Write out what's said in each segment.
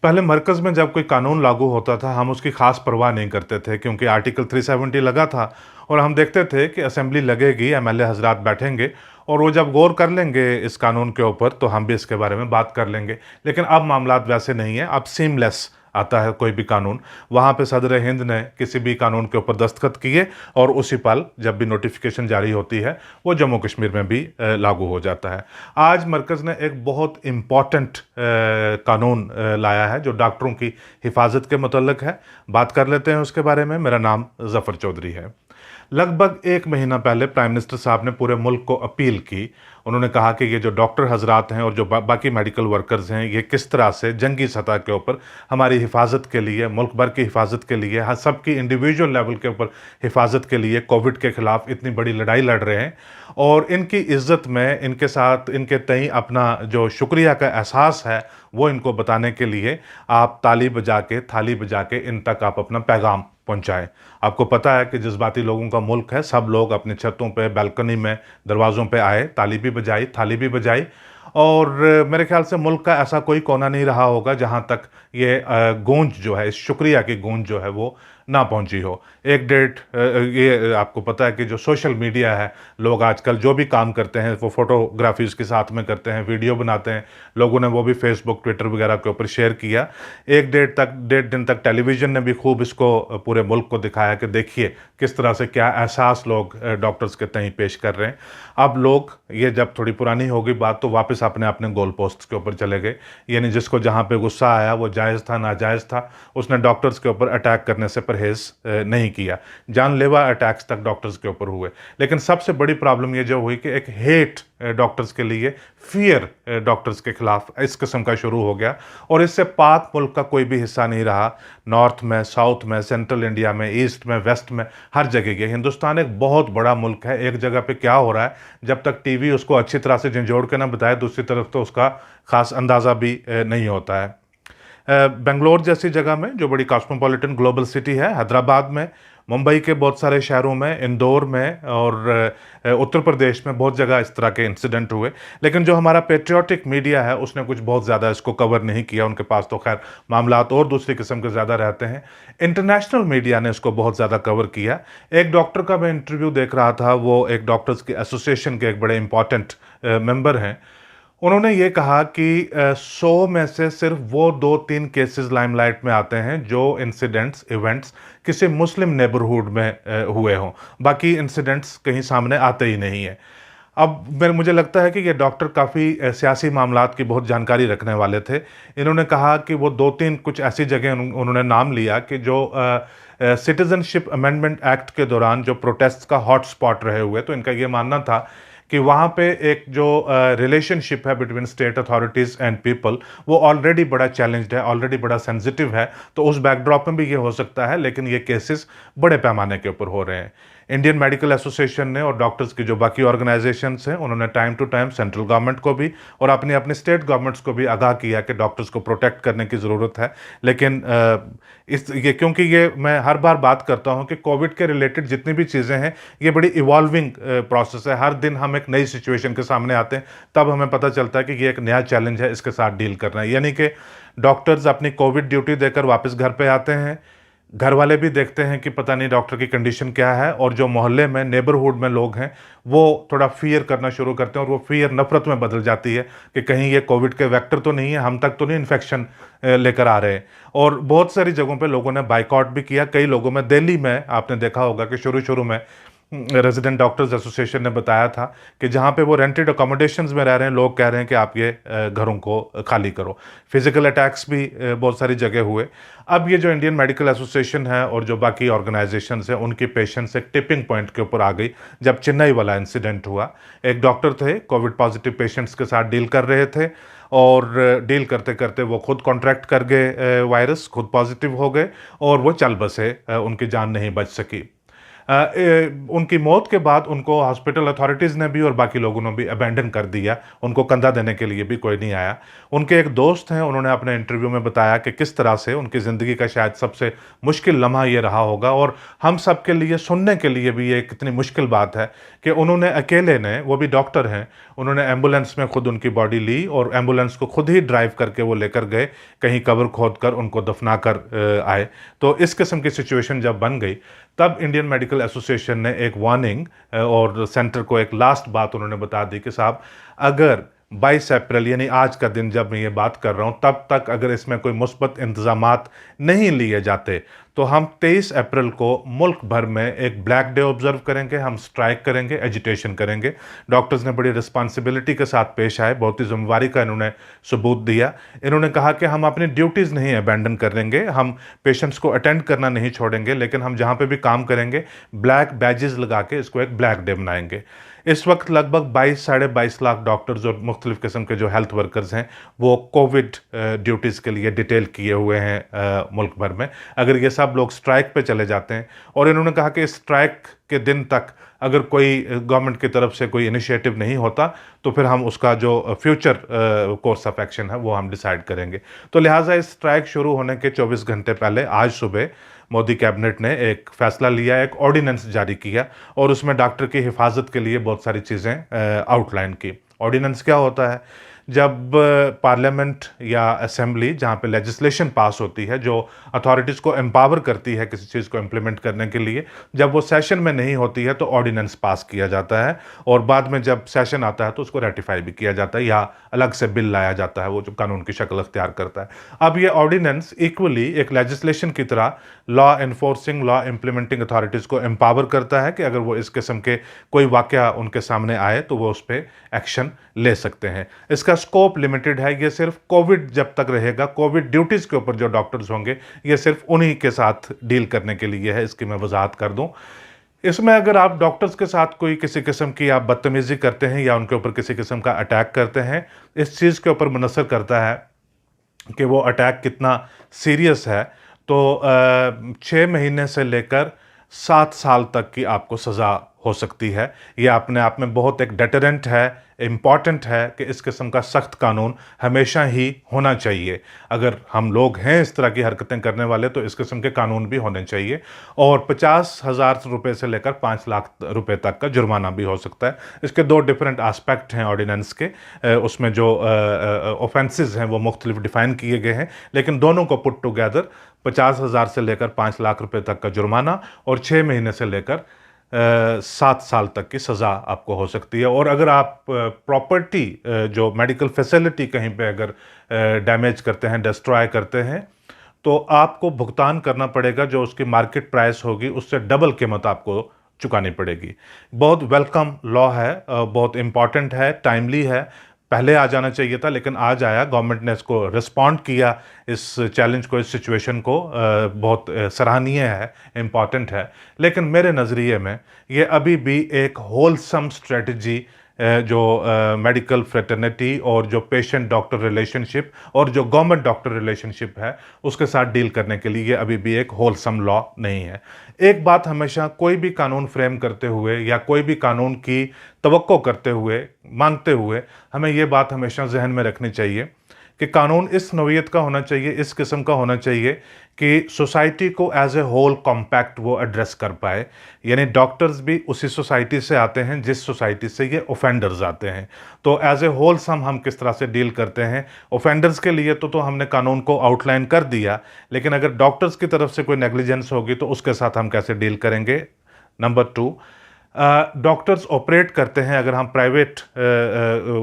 पहले मरकज़ में जब कोई कानून लागू होता था, हम उसकी ख़ास परवाह नहीं करते थे क्योंकि आर्टिकल 370 लगा था और हम देखते थे कि असेंबली लगेगी, एमएलए हज़रात बैठेंगे और वो जब गौर कर लेंगे इस कानून के ऊपर, तो हम भी इसके बारे में बात कर लेंगे। लेकिन अब मामलात वैसे नहीं हैं, अब सीमलेस आता है कोई भी कानून। वहाँ पे सदर हिंद ने किसी भी कानून के ऊपर दस्तखत किए और उसी पल जब भी नोटिफिकेशन जारी होती है, वो जम्मू कश्मीर में भी लागू हो जाता है। आज मरकज़ ने एक बहुत इम्पॉर्टेंट कानून लाया है जो डॉक्टरों की हिफाजत के मुतल्लिक है। बात कर लेते हैं उसके बारे में। मेरा नाम ज़फ़र चौधरी है। लगभग 1 महीना पहले प्राइम मिनिस्टर साहब ने पूरे मुल्क को अपील की। उन्होंने कहा कि ये जो डॉक्टर हज़रात हैं और जो बाकी मेडिकल वर्कर्स हैं, ये किस तरह से जंगी सतह के ऊपर हमारी हिफाजत के लिए, मुल्क भर की हिफाजत के लिए, हर सबकी इंडिविजुअल लेवल के ऊपर हिफाजत के लिए कोविड के ख़िलाफ़ इतनी बड़ी लड़ाई लड़ रहे हैं। और इनकी इज़्ज़त में, इनके साथ, इनके तई अपना जो शुक्रिया का एहसास है, वो इनको बताने के लिए आप ताली बजा के, थाली बजा के इन तक आप अपना पैगाम पहुँचाएँ। आपको पता है कि जज्बाती लोगों का मुल्क है, सब लोग अपनी छतों पे, बालकनी में, दरवाज़ों पे आए, ताली भी बजाई, थाली भी बजाई और मेरे ख़्याल से मुल्क का ऐसा कोई कोना नहीं रहा होगा जहाँ तक ये गूंज जो है, इस शुक्रिया की गूंज जो है वो ना पहुँची हो। एक डेढ़ ये आपको पता है कि जो सोशल मीडिया है, लोग आजकल जो भी काम करते हैं वो फ़ोटोग्राफ़ीज़ के साथ में करते हैं, वीडियो बनाते हैं। लोगों ने वो भी फ़ेसबुक, ट्विटर वगैरह के ऊपर शेयर किया। एक डेढ़ दिन तक टेलीविज़न ने भी खूब इसको पूरे मुल्क को दिखाया कि देखिए किस तरह से क्या एहसास लोग डॉक्टर्स के तई पेश कर रहे हैं। अब लोग, ये जब थोड़ी पुरानी हो गई बात, तो वापस अपने गोल पोस्ट के ऊपर चले गए। यानी जिसको जहाँ पे गुस्सा आया, वो जायज़ था, नाजायज़ था, उसने डॉक्टर्स के ऊपर अटैक करने से परहेज़ नहीं किया। जानलेवा अटैक्स तक डॉक्टर्स के ऊपर हुए। लेकिन सबसे बड़ी प्रॉब्लम ये जो हुई कि एक हेट डॉक्टर्स के लिए, फ़ियर डॉक्टर्स के ख़िलाफ़ इस किस्म का शुरू हो गया और इससे पाक मुल्क का कोई भी हिस्सा नहीं रहा। नॉर्थ में, साउथ में, सेंट्रल इंडिया में, ईस्ट में, वेस्ट में, हर जगह ये हिंदुस्तान एक बहुत बड़ा मुल्क है। एक जगह पे क्या हो रहा है, जब तक टीवी उसको अच्छी तरह से झंझोड़ के ना बताए, दूसरी तरफ तो उसका ख़ास अंदाज़ा भी नहीं होता है। बेंगलोर जैसी जगह में, जो बड़ी कॉस्मोपॉलिटन ग्लोबल सिटी है, हैदराबाद में, मुंबई के बहुत सारे शहरों में, इंदौर में और उत्तर प्रदेश में बहुत जगह इस तरह के इंसिडेंट हुए। लेकिन जो हमारा पेट्रियाटिक मीडिया है, उसने कुछ बहुत ज़्यादा इसको कवर नहीं किया। उनके पास तो खैर मामलात और दूसरी किस्म के ज़्यादा रहते हैं। इंटरनेशनल मीडिया ने इसको बहुत ज़्यादा कवर किया। एक डॉक्टर का मैं इंटरव्यू देख रहा था, वो एक डॉक्टर्स की एसोसिएशन के एक बड़े इंपॉर्टेंट मेंबर हैं। उन्होंने ये कहा कि 100 में से सिर्फ वो 2-3 केसेस लाइमलाइट में आते हैं जो इंसिडेंट्स, इवेंट्स किसी मुस्लिम नेबरहुड में हुए हों। बाकी इंसिडेंट्स कहीं सामने आते ही नहीं हैं। अब मुझे लगता है कि ये डॉक्टर काफ़ी सियासी मामलात की बहुत जानकारी रखने वाले थे। इन्होंने कहा कि वो 2-3 कुछ ऐसी जगह उन्होंने नाम लिया कि जो सिटीज़नशिप अमेंडमेंट एक्ट के दौरान जो प्रोटेस्ट्स का हॉट स्पॉट रहे हुए, तो इनका ये मानना था कि वहाँ पे एक जो रिलेशनशिप है between state authorities and people, वो ऑलरेडी बड़ा चैलेंज्ड है, ऑलरेडी बड़ा सेंसिटिव है। तो उस बैकड्रॉप में भी ये हो सकता है, लेकिन ये केसेस बड़े पैमाने के ऊपर हो रहे हैं। इंडियन मेडिकल एसोसिएशन ने और डॉक्टर्स की जो बाकी ऑर्गेनाइजेशंस हैं, उन्होंने time to time central government को भी और अपनी अपनी स्टेट गवर्नमेंट्स को भी आगाह किया कि डॉक्टर्स को प्रोटेक्ट करने की ज़रूरत है। लेकिन क्योंकि ये मैं हर बार बात करता हूँ कि कोविड के रिलेटेड जितनी भी चीज़ें हैं, ये बड़ी इवॉल्विंग प्रोसेस है। हर दिन हम एक नई सिचुएशन के सामने आते हैं, तब हमें पता चलता है कि ये एक नया चैलेंज है, इसके साथ डील करना है। यानी कि डॉक्टर्स अपनी कोविड ड्यूटी देकर वापस घर पे आते हैं, घर वाले भी देखते हैं कि पता नहीं डॉक्टर की कंडीशन क्या है, और जो मोहल्ले में, नेबरहुड में लोग हैं, वो थोड़ा फियर करना शुरू करते हैं और वो फियर नफरत में बदल जाती है कि कहीं ये कोविड के वेक्टर तो नहीं है, हम तक तो नहीं इन्फेक्शन लेकर आ रहे हैं। और बहुत सारी जगहों पे लोगों ने बाइकआउट भी किया। कई लोगों में, दिल्ली में आपने देखा होगा कि शुरू शुरू में रेजिडेंट डॉक्टर्स एसोसिएशन ने बताया था कि जहाँ पे वो रेंटेड अकोमोडेशंस में रह रहे हैं, लोग कह रहे हैं कि आप ये घरों को खाली करो। फिजिकल अटैक्स भी बहुत सारी जगह हुए। अब ये जो इंडियन मेडिकल एसोसिएशन है और जो बाकी ऑर्गेनाइजेशंस हैं, उनकी पेशेंस एक टिपिंग पॉइंट के ऊपर आ गई जब चेन्नई वाला इंसिडेंट हुआ। एक डॉक्टर थे, कोविड पॉजिटिव पेशेंट्स के साथ डील कर रहे थे और डील करते करते वो खुद कॉन्ट्रैक्ट कर गए वायरस, खुद पॉजिटिव हो गए और वो चल बसे, उनकी जान नहीं बच सकी। उनकी मौत के बाद उनको हॉस्पिटल अथॉरिटीज़ ने भी और बाकी लोगों ने भी अबैंडन कर दिया, उनको कंधा देने के लिए भी कोई नहीं आया। उनके एक दोस्त हैं, उन्होंने अपने इंटरव्यू में बताया कि किस तरह से उनकी ज़िंदगी का शायद सबसे मुश्किल लम्हा ये रहा होगा, और हम सब के लिए सुनने के लिए भी ये कितनी मुश्किल बात है कि उन्होंने अकेले ने, वो भी डॉक्टर हैं, उन्होंने एम्बुलेंस में खुद उनकी बॉडी ली और एम्बुलेंस को खुद ही ड्राइव करके वो लेकर गए, कहीं कब्र खोद कर उनको दफना कर आए। तो इस किस्म की सिचुएशन जब बन गई, तब इंडियन मेडिकल एसोसिएशन ने एक वार्निंग और सेंटर को एक लास्ट बात उन्होंने बता दी कि साहब, अगर 22 अप्रैल यानी आज का दिन जब मैं ये बात कर रहा हूँ, तब तक अगर इसमें कोई मुस्बत इंतजामात नहीं लिए जाते तो हम 23 अप्रैल को मुल्क भर में एक ब्लैक डे ऑब्जर्व करेंगे, हम स्ट्राइक करेंगे, एजिटेशन करेंगे। डॉक्टर्स ने बड़ी रिस्पॉन्सिबिलिटी के साथ पेश आए, बहुत ही जिम्मेवारी का इन्होंने सबूत दिया। इन्होंने कहा कि हम अपनी ड्यूटीज़ नहीं अबैंडन करेंगे, हम पेशेंट्स को अटेंड करना नहीं छोड़ेंगे, लेकिन हम जहाँ पे भी काम करेंगे ब्लैक बैजेस लगा के इसको एक ब्लैक डे मनाएंगे। इस वक्त लगभग 22-22.5 लाख डॉक्टर्स और मुख्तलिफ किस्म के जो हेल्थ वर्कर्स हैं वो कोविड ड्यूटीज़ के लिए डिटेल किए हुए हैं मुल्क भर में। अगर ये सब लोग स्ट्राइक पे चले जाते हैं, और इन्होंने कहा कि स्ट्राइक के दिन तक अगर कोई गवर्नमेंट की तरफ से कोई इनिशिएटिव नहीं होता तो फिर हम उसका जो फ्यूचर कोर्स ऑफ एक्शन है वो हम डिसाइड करेंगे। तो लिहाजा इस स्ट्राइक शुरू होने के 24 घंटे पहले आज सुबह मोदी कैबिनेट ने एक फैसला लिया, एक ऑर्डिनेंस जारी किया, और उसमें डॉक्टर की हिफाजत के लिए बहुत सारी चीज़ें आउटलाइन की। ऑर्डिनेंस क्या होता है? जब पार्लियामेंट या असेंबली जहाँ पे लेजिस्लेशन पास होती है, जो अथॉरिटीज़ को एम्पावर करती है किसी चीज़ को इम्प्लीमेंट करने के लिए, जब वो सेशन में नहीं होती है तो ऑर्डिनेंस पास किया जाता है, और बाद में जब सेशन आता है तो उसको रेटिफाई भी किया जाता है या अलग से बिल लाया जाता है, वो जो कानून की शक्ल अख्तियार करता है। अब ये ऑर्डिनेंस इक्वली एक लेजिस्लेशन की तरह law enforcing, law implementing authorities को एम्पावर करता है कि अगर वो इस किस्म के कोई वाक़या उनके सामने आए तो वो उस पर एक्शन ले सकते हैं। इसका स्कोप लिमिटेड है, ये सिर्फ कोविड जब तक रहेगा, कोविड ड्यूटीज़ के ऊपर जो डॉक्टर्स होंगे ये सिर्फ उन्हीं के साथ डील करने के लिए है। इसकी मैं वजाहत कर दूं, इसमें अगर आप डॉक्टर्स के साथ कोई किसी किस्म की आप बदतमीज़ी करते हैं या उनके ऊपर किसी किस्म का अटैक करते हैं, इस चीज़ के ऊपर मुनसर करता है कि वो अटैक कितना सीरियस है। तो 6 महीने से लेकर 7 साल तक की आपको सज़ा हो सकती है। यह अपने आप में बहुत एक डेटरेंट है, इम्पॉर्टेंट है कि इस किस्म का सख्त कानून हमेशा ही होना चाहिए। अगर हम लोग हैं इस तरह की हरकतें करने वाले तो इस किस्म के कानून भी होने चाहिए, और 50,000 रुपये से लेकर 5 लाख रुपए तक का जुर्माना भी हो सकता है। इसके दो डिफरेंट आस्पेक्ट हैं ऑर्डिनेंस के, उसमें जो ऑफेंसेस हैं वो मुख्तलिफ डिफ़ाइन किए गए हैं, लेकिन दोनों को पुट टुगेदर 50,000 से लेकर 5 लाख रुपए तक का जुर्माना और 6 महीने से लेकर 7 साल तक की सज़ा आपको हो सकती है। और अगर आप प्रॉपर्टी जो मेडिकल फैसिलिटी कहीं पे अगर डैमेज करते हैं, डिस्ट्रॉय करते हैं, तो आपको भुगतान करना पड़ेगा, जो उसकी मार्केट प्राइस होगी उससे डबल कीमत आपको चुकानी पड़ेगी। बहुत वेलकम लॉ है, बहुत इम्पॉर्टेंट है, टाइमली है, पहले आ जाना चाहिए था लेकिन आज आया। गवर्नमेंट ने इसको रिस्पॉन्ड किया, इस चैलेंज को, इस सिचुएशन को, बहुत सराहनीय है, इम्पॉर्टेंट है। लेकिन मेरे नज़रिए में ये अभी भी एक होलसम स्ट्रेटजी जो मेडिकल फ्रेटर्निटी और जो पेशेंट डॉक्टर रिलेशनशिप और जो गवर्नमेंट डॉक्टर रिलेशनशिप है उसके साथ डील करने के लिए ये अभी भी एक होलसम लॉ नहीं है। एक बात हमेशा कोई भी कानून फ्रेम करते हुए या कोई भी कानून की तवक्को करते हुए, मांगते हुए, हमें ये बात हमेशा जहन में रखनी चाहिए कि कानून इस नौइयत का होना चाहिए, इस किस्म का होना चाहिए कि सोसाइटी को एज ए होल कॉम्पैक्ट वो एड्रेस कर पाए। यानी डॉक्टर्स भी उसी सोसाइटी से आते हैं जिस सोसाइटी से ये ऑफेंडर्स आते हैं, तो एज ए होल सम हम किस तरह से डील करते हैं। ऑफेंडर्स के लिए तो हमने कानून को आउटलाइन कर दिया, लेकिन अगर डॉक्टर्स की तरफ से कोई नेग्लिजेंस होगी तो उसके साथ हम कैसे डील करेंगे। नंबर 2, डॉक्टर्स ऑपरेट करते हैं, अगर हम प्राइवेट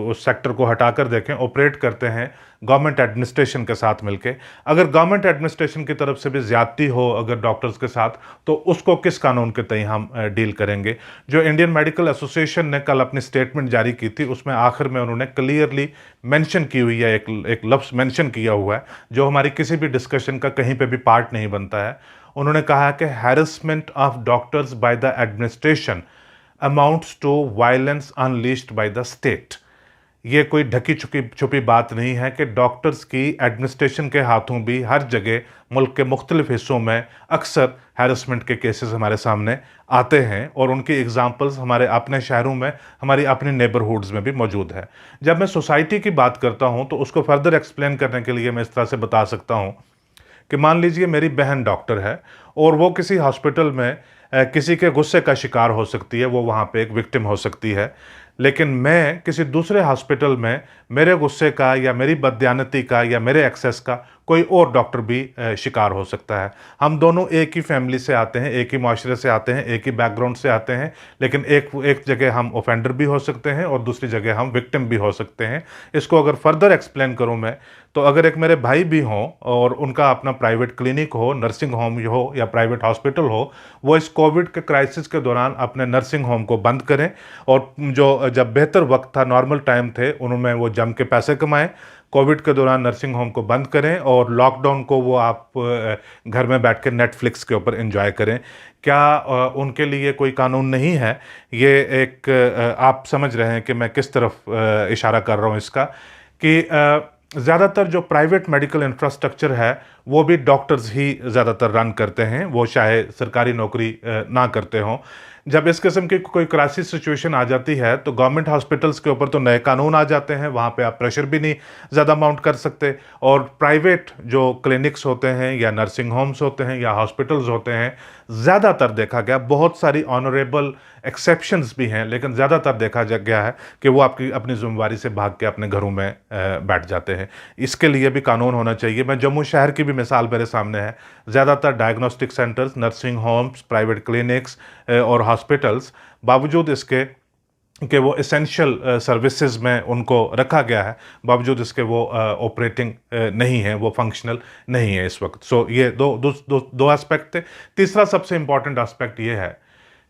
उस सेक्टर को हटाकर देखें, ऑपरेट करते हैं गवर्नमेंट एडमिनिस्ट्रेशन के साथ मिलके। अगर गवर्नमेंट एडमिनिस्ट्रेशन की तरफ से भी ज़्यादती हो अगर डॉक्टर्स के साथ, तो उसको किस कानून के तहत हम डील करेंगे। जो इंडियन मेडिकल एसोसिएशन ने कल अपनी स्टेटमेंट जारी की थी, उसमें आखिर में उन्होंने क्लियरली मेंशन की हुई है, एक लफ्ज़ मेंशन किया हुआ है जो हमारी किसी भी डिस्कशन का कहीं पे भी पार्ट नहीं बनता है। उन्होंने कहा है कि harassment of doctors by the administration amounts to violence unleashed by the state. ये कोई ढकी छुपी छुपी बात नहीं है कि डॉक्टर्स की एडमिनिस्ट्रेशन के हाथों भी हर जगह मुल्क के मुख्तलिफ हिस्सों में अक्सर हैरेसमेंट के केसेस हमारे सामने आते हैं और उनकी एग्जांपल्स हमारे अपने शहरों में, हमारी अपनी नेबरहुड्स में भी मौजूद है। जब मैं सोसाइटी की बात करता हूँ तो उसको फर्दर एक्सप्लेन करने के लिए मैं इस तरह से बता सकता हूँ कि मान लीजिए मेरी बहन डॉक्टर है और वो किसी हॉस्पिटल में किसी के गुस्से का शिकार हो सकती है, वो वहाँ पे एक विक्टिम हो सकती है। लेकिन मैं किसी दूसरे हॉस्पिटल में मेरे गुस्से का या मेरी बददियानती का या मेरे एक्सेस का कोई और डॉक्टर भी शिकार हो सकता है। हम दोनों एक ही फैमिली से आते हैं, एक ही माशरे से आते हैं, एक ही बैकग्राउंड से आते हैं, लेकिन एक जगह हम ऑफेंडर भी हो सकते हैं और दूसरी जगह हम विक्टिम भी हो सकते हैं। इसको अगर फर्दर एक्सप्लेन करूं मैं, तो अगर एक मेरे भाई भी हों और उनका अपना प्राइवेट क्लिनिक हो, नर्सिंग होम हो या प्राइवेट हॉस्पिटल हो, वो इस कोविड के क्राइसिस के दौरान अपने नर्सिंग होम को बंद करें और जो जब बेहतर वक्त था, नॉर्मल टाइम थे, उनमें वो जम के पैसे कमाएं। कोविड के दौरान नर्सिंग होम को बंद करें और लॉकडाउन को वो आप घर में बैठ के नेटफ्लिक्स के ऊपर एंजॉय करें। क्या उनके लिए कोई कानून नहीं है? ये एक आप समझ रहे हैं कि मैं किस तरफ इशारा कर रहा हूँ इसका, कि ज़्यादातर जो प्राइवेट मेडिकल इंफ्रास्ट्रक्चर है वो भी डॉक्टर्स ही ज़्यादातर रन करते हैं, वो चाहे सरकारी नौकरी ना करते हों। जब इस किस्म की कोई क्राइसिस सिचुएशन आ जाती है तो गवर्नमेंट हॉस्पिटल्स के ऊपर तो नए कानून आ जाते हैं, वहाँ पे आप प्रेशर भी नहीं ज़्यादा माउंट कर सकते। और प्राइवेट जो क्लिनिक्स होते हैं या नर्सिंग होम्स होते हैं या हॉस्पिटल्स होते हैं, ज़्यादातर देखा गया, बहुत सारी ऑनरेबल एक्सेप्शंस भी हैं, लेकिन ज़्यादातर देखा गया है कि वो आपकी अपनी जिम्मेवारी से भाग के अपने घरों में बैठ जाते हैं। इसके लिए भी कानून होना चाहिए। मैं जम्मू शहर की भी मिसाल मेरे सामने है। ज़्यादातर diagnostic centres, nursing homes, private clinics और हॉस्पिटल्स, बावजूद इसके कि वो एसेंशियल सर्विसेज में उनको रखा गया है, बावजूद इसके वो ऑपरेटिंग नहीं है, वो फंक्शनल नहीं है इस वक्त। सो ये दो एस्पेक्ट थे। तीसरा सबसे इंपॉर्टेंट एस्पेक्ट ये है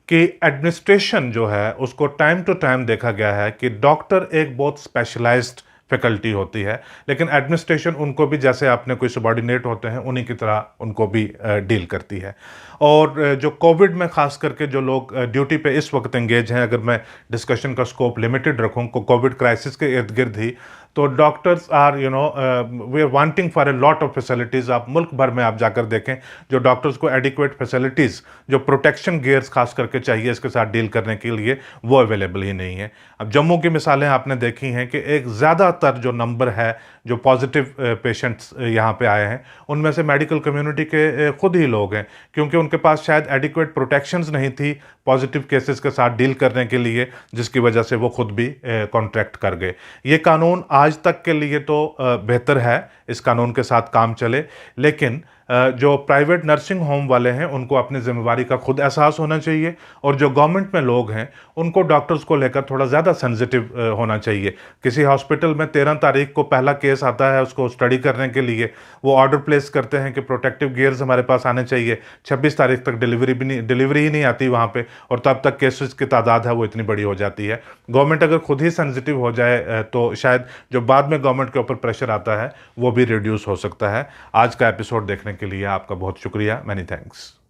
कि एडमिनिस्ट्रेशन जो है उसको टाइम टू टाइम देखा गया है कि डॉक्टर एक बहुत स्पेशलाइज्ड फैकल्टी होती है, लेकिन एडमिनिस्ट्रेशन उनको भी जैसे अपने कोई सबॉर्डिनेट होते हैं उन्हीं की तरह उनको भी डील करती है। और जो कोविड में ख़ास करके जो लोग ड्यूटी पे इस वक्त एंगेज हैं, अगर मैं डिस्कशन का स्कोप लिमिटेड रखूँ कोविड क्राइसिस के इर्द गिर्द ही, तो doctors are we are wanting for a lot of facilities. आप मुल्क भर में आप जाकर देखें, जो डॉक्टर्स को एडिक्वेट फैसिलिटीज़, जो प्रोटेक्शन गियर्स खास करके चाहिए इसके साथ डील करने के लिए, वो अवेलेबल ही नहीं है। अब जम्मू की मिसालें आपने देखी हैं कि एक ज़्यादातर जो नंबर है जो पॉजिटिव पेशेंट्स यहाँ पे आए हैं, उनमें से मेडिकल कम्युनिटी के खुद ही लोग हैं, क्योंकि उनके पास शायद एडिक्वेट प्रोटेक्शंस नहीं थी पॉजिटिव केसेस के साथ डील करने के लिए, जिसकी वजह से वो खुद भी कॉन्ट्रैक्ट कर गए। ये कानून आज तक के लिए तो बेहतर है, इस कानून के साथ काम चले, लेकिन जो प्राइवेट नर्सिंग होम वाले हैं उनको अपनी जिम्मेवारी का खुद एहसास होना चाहिए, और जो गवर्नमेंट में लोग हैं उनको डॉक्टर्स को लेकर थोड़ा ज़्यादा सेंसिटिव होना चाहिए। किसी हॉस्पिटल में 13 तारीख को पहला केस आता है, उसको स्टडी करने के लिए वो ऑर्डर प्लेस करते हैं कि प्रोटेक्टिव गियर्स हमारे पास आने चाहिए। 26 तारीख तक डिलीवरी ही नहीं आती वहाँ पे, और तब तक केसेस की तादाद है वो इतनी बड़ी हो जाती है। गवर्नमेंट अगर खुद ही सेंसिटिव हो जाए तो शायद जो बाद में गवर्नमेंट के ऊपर प्रेशर आता है वो भी रिड्यूस हो सकता है। आज का एपिसोड देखने के लिए आपका बहुत शुक्रिया। Many thanks.